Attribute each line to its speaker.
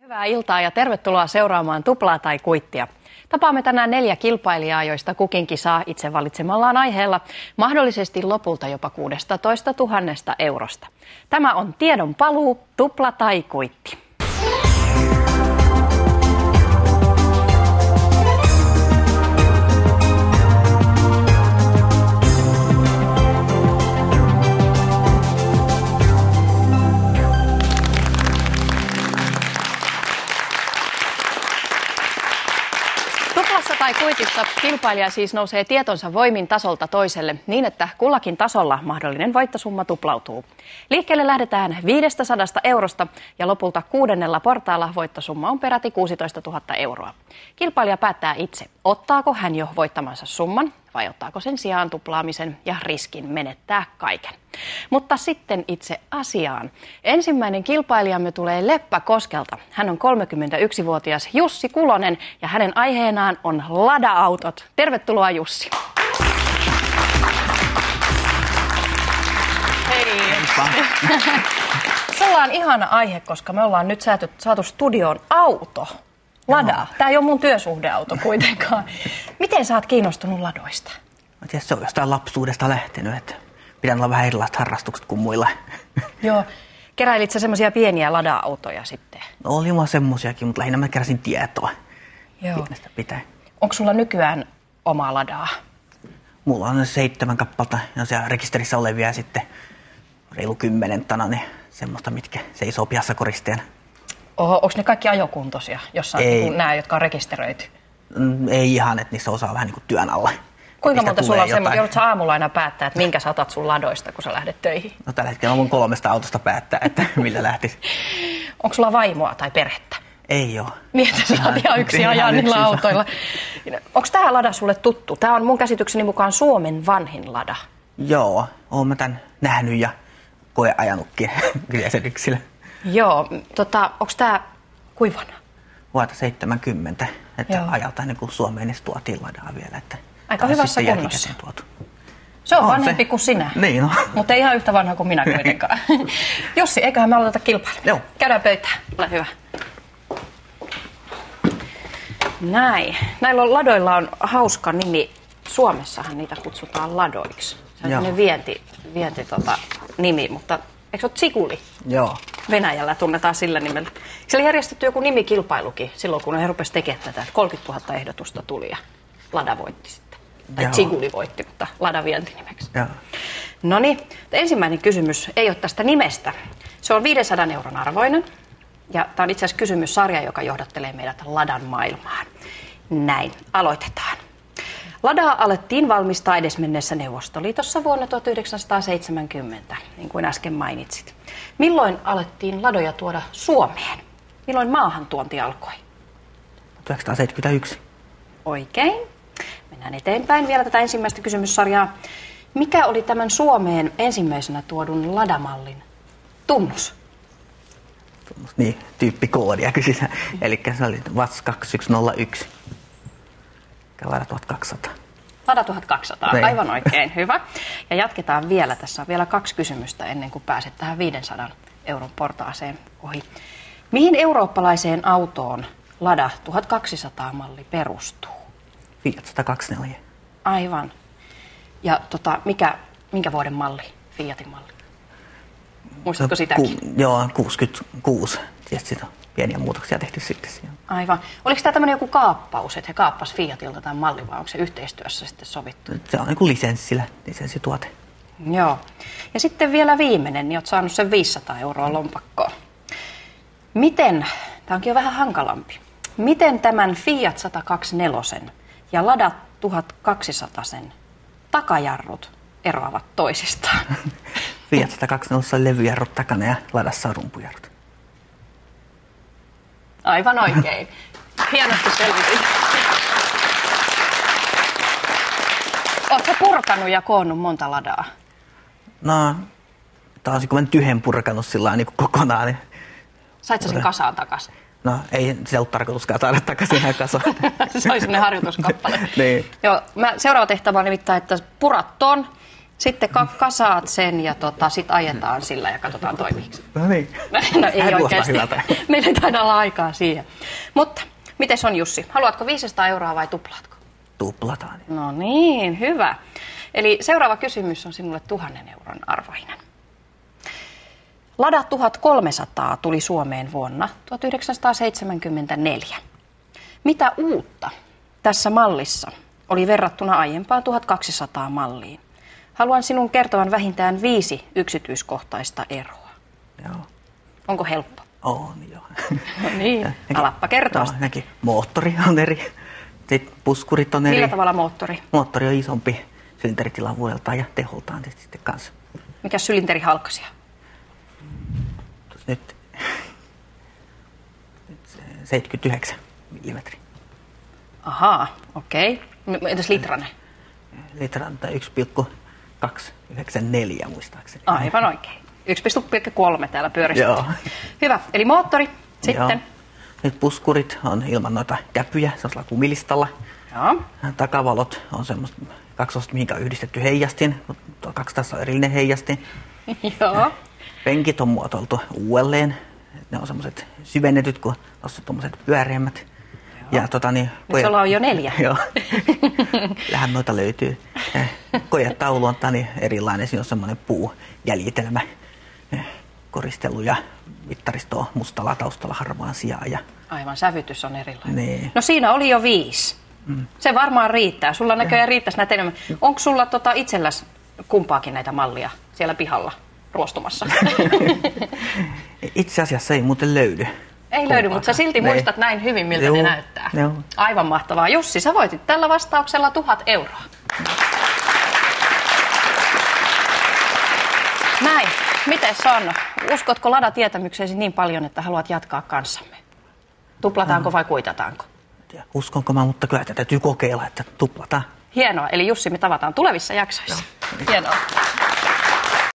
Speaker 1: Hyvää iltaa ja tervetuloa seuraamaan Tuplaa tai Kuittia. Tapaamme tänään 4 kilpailijaa, joista kukinkin saa itse valitsemallaan aiheella mahdollisesti lopulta jopa 16 000 eurosta. Tämä on tiedon paluu, Tupla tai Kuitti. Tuplassa tai Kuitissa kilpailija siis nousee tietonsa voimin tasolta toiselle niin, että kullakin tasolla mahdollinen voittosumma tuplautuu. Liikkeelle lähdetään 500 eurosta ja lopulta 6. portaalla voittosumma on peräti 16 000 euroa. Kilpailija päättää itse, ottaako hän jo voittamansa summan vai ottaako sen sijaan tuplaamisen ja riskin menettää kaiken. Mutta sitten itse asiaan. Ensimmäinen kilpailijamme tulee Leppäkoskelta. Hän on 31-vuotias Jussi Kulonen ja hänen aiheenaan on Lada-autot. Tervetuloa Jussi. Hei. Sulla on ihana aihe, koska me ollaan nyt saatu studioon auto. Lada. Tämä ei ole mun työsuhdeauto kuitenkaan. Miten sä oot kiinnostunut ladoista?
Speaker 2: Mä tiedän, se on jostain lapsuudesta lähtenyt, että pitää olla vähän erilaiset harrastukset kuin muilla.
Speaker 1: Joo. Keräilit sä semmoisia pieniä Lada-autoja sitten?
Speaker 2: No, oli mulla semmosiakin, mutta lähinnä mä keräsin tietoa.
Speaker 1: Joo.
Speaker 2: Pienestä pitää.
Speaker 1: Onko sulla nykyään omaa Ladaa?
Speaker 2: Mulla on 7 kappalta ja siellä rekisterissä olevia ja sitten reilu 10 niin semmoista, mitkä seisoo pihassa koristeena.
Speaker 1: Oho, onko ne kaikki ajokuntoisia, jossain nämä, jotka on rekisteröity?
Speaker 2: Ei ihan, että niissä osaa vähän niin kuin työn alla.
Speaker 1: Kuinka monta sulla on semmoinen, joudut sä aamulla aina päättää, että minkä sä otat sun ladoista, kun sä lähdet töihin?
Speaker 2: No tällä hetkellä mä voin 3 autosta päättää, että millä lähtisi.
Speaker 1: Onko sulla vaimoa tai perhettä?
Speaker 2: Ei oo.
Speaker 1: Niin, että sä oot ihan yksin ajaa niillä autoilla. Onko tää Lada sulle tuttu? Tää on mun käsitykseni mukaan Suomen vanhin Lada.
Speaker 2: Joo, oon mä tän nähnyt ja koeajanutkin yleisödyksillä.
Speaker 1: Joo, onko tää kuivana?
Speaker 2: Vuotta 70, että ajalta ennen kuin Suomeen edes tuotiin Ladaa vielä. Että
Speaker 1: aika hyvässä kunnossa.
Speaker 2: Tuotu.
Speaker 1: Se on vanhempi kuin sinä,
Speaker 2: niin on.
Speaker 1: Mutta ei ihan yhtä vanha kuin minä kuitenkaan. Jussi, eiköhän me aloiteta kilpailua.
Speaker 2: Joo.
Speaker 1: Käydään pöytään, ole hyvä. Näin. Näillä ladoilla on hauska nimi. Suomessahan niitä kutsutaan ladoiksi. Se on nimi, mutta eikö se ole Tsiguli?
Speaker 2: Joo.
Speaker 1: Venäjällä tunnetaan sillä nimellä. Siellä järjestetty joku nimikilpailukin silloin, kun he rupesivat tekemään tätä. 30 000 ehdotusta tuli ja Lada voitti sitten. Tai Tsiguli voitti, mutta Lada vientinimeksi. Noniin, ensimmäinen kysymys ei ole tästä nimestä. Se on 500 euron arvoinen. Ja tämä on itse asiassa kysymyssarja, joka johdattelee meidät Ladan maailmaan. Näin, aloitetaan. Ladaa alettiin valmistaa edesmenneessä Neuvostoliitossa vuonna 1970, niin kuin äsken mainitsit. Milloin alettiin ladoja tuoda Suomeen? Milloin maahantuonti alkoi?
Speaker 2: 1971.
Speaker 1: Oikein. Mennään eteenpäin vielä tätä ensimmäistä kysymyssarjaa. Mikä oli tämän Suomeen ensimmäisenä tuodun Ladamallin tunnus?
Speaker 2: Niin, tyyppikoodia kysytään. Eli se oli VATS 2101. Lada 1200.
Speaker 1: Lada 1200, niin. Aivan oikein, hyvä. Ja jatketaan vielä. Tässä on vielä 2 kysymystä ennen kuin pääset tähän 500 euron portaaseen ohi. Mihin eurooppalaiseen autoon Lada 1200-malli perustuu?
Speaker 2: Fiat 124.
Speaker 1: Aivan. Ja minkä vuoden malli, Fiatin malli? Muistatko sitäkin?
Speaker 2: Joo, 66. Tietysti sitä on pieniä muutoksia tehty sitten siellä.
Speaker 1: Aivan. Oliko tämä tämmöinen joku kaappaus, että he kaappasivat Fiatilta tämän mallin, vai onko se yhteistyössä sitten sovittu?
Speaker 2: Se on niin kuin lisenssituote.
Speaker 1: Joo. Ja sitten vielä viimeinen, niin olet saanut sen 500 euroa lompakkoon. Miten, tämä onkin jo vähän hankalampi, miten tämän Fiat 124 ja Lada 1200 takajarrut eroavat toisistaan?
Speaker 2: Fiat 124 on levyjarrut takana ja Ladassa on rumpujarrut.
Speaker 1: Aivan oikein. Hienosti selvitin. Oletko purkanut ja koonnut monta Ladaa?
Speaker 2: No, taas kun mä nyt yhden purkanut sillä niin kokonaan. Niin...
Speaker 1: Sait sä sen kasaan takaisin?
Speaker 2: No, ei se ollut tarkoituskaan saada takaisin ihan kasaan.
Speaker 1: Se oli sellainen harjoituskappale.
Speaker 2: Niin.
Speaker 1: Joo, seuraava tehtävä on nimittäin, että purat ton Sitten kasaat sen ja sit ajetaan sillä ja katsotaan toimiiko.
Speaker 2: No niin.
Speaker 1: No ei oikeasti.
Speaker 2: Hyvältä.
Speaker 1: Meillä ei taida olla aikaa siihen. Mutta miten on Jussi? Haluatko 500 euroa vai tuplaatko?
Speaker 2: Tuplataan.
Speaker 1: No niin, hyvä. Eli seuraava kysymys on sinulle 1000 euron arvoinen. Lada 1300 tuli Suomeen vuonna 1974. Mitä uutta tässä mallissa oli verrattuna aiempaan 1200 malliin? Haluan sinun kertovan vähintään 5 yksityiskohtaista eroa.
Speaker 2: Joo.
Speaker 1: Onko helppo?
Speaker 2: On, joo.
Speaker 1: No niin, alappa kertoa.
Speaker 2: No, näkin moottori on eri, sitten puskurit on eri.
Speaker 1: Millä tavalla moottori?
Speaker 2: Moottori on isompi sylinteritilavuudeltaan ja teholtaan sitten kanssa.
Speaker 1: Mikä sylinterihalkasia?
Speaker 2: Nyt 79 millimetriä.
Speaker 1: Ahaa, okei. Entäs litranen?
Speaker 2: Litran tai 1,294 muistaakseni.
Speaker 1: Aivan oikein. 1,3 täällä pyöristyy.
Speaker 2: Joo.
Speaker 1: Hyvä, eli moottori sitten.
Speaker 2: Joo. Nyt puskurit on ilman noita käpyjä, semmoisella kumilistalla.
Speaker 1: Joo.
Speaker 2: Takavalot on semmoista kaksosta, mihinkä on yhdistetty heijastin. Tuo 200 on erillinen heijastin.
Speaker 1: Joo.
Speaker 2: Penkit on muotoiltu uudelleen. Ne on semmoiset syvennetyt, kun tuossa on tuommoiset pyöreämmät. Ja
Speaker 1: Nyt sulla on jo 4.
Speaker 2: Joo. Lähän noita löytyy. Kojetaulu on erilainen. Siinä on semmoinen puujäljitelmä. Koristelu ja mittaristo on mustalla taustalla harmaan sijaan. Ja...
Speaker 1: Aivan, sävytys on erilainen.
Speaker 2: Nee.
Speaker 1: No siinä oli jo 5. Se varmaan riittää. Sulla näköjään riittäisi näitä enemmän. Onko sulla itselläsi kumpaakin näitä mallia siellä pihalla ruostumassa?
Speaker 2: Itse asiassa ei muuten löydy.
Speaker 1: Ei löydy, mutta sä silti muistat näin hyvin, miltä ne näyttää.
Speaker 2: Joo.
Speaker 1: Aivan mahtavaa. Jussi, sä voitit tällä vastauksella 1000 euroa. Näin. Miten on? Uskotko Lada-tietämykseesi niin paljon, että haluat jatkaa kanssamme? Tuplataanko vai kuitataanko?
Speaker 2: Uskonko mä, mutta kyllä täytyy kokeilla, että tuplataan.
Speaker 1: Hienoa. Eli Jussi, me tavataan tulevissa jaksoissa. Hienoa.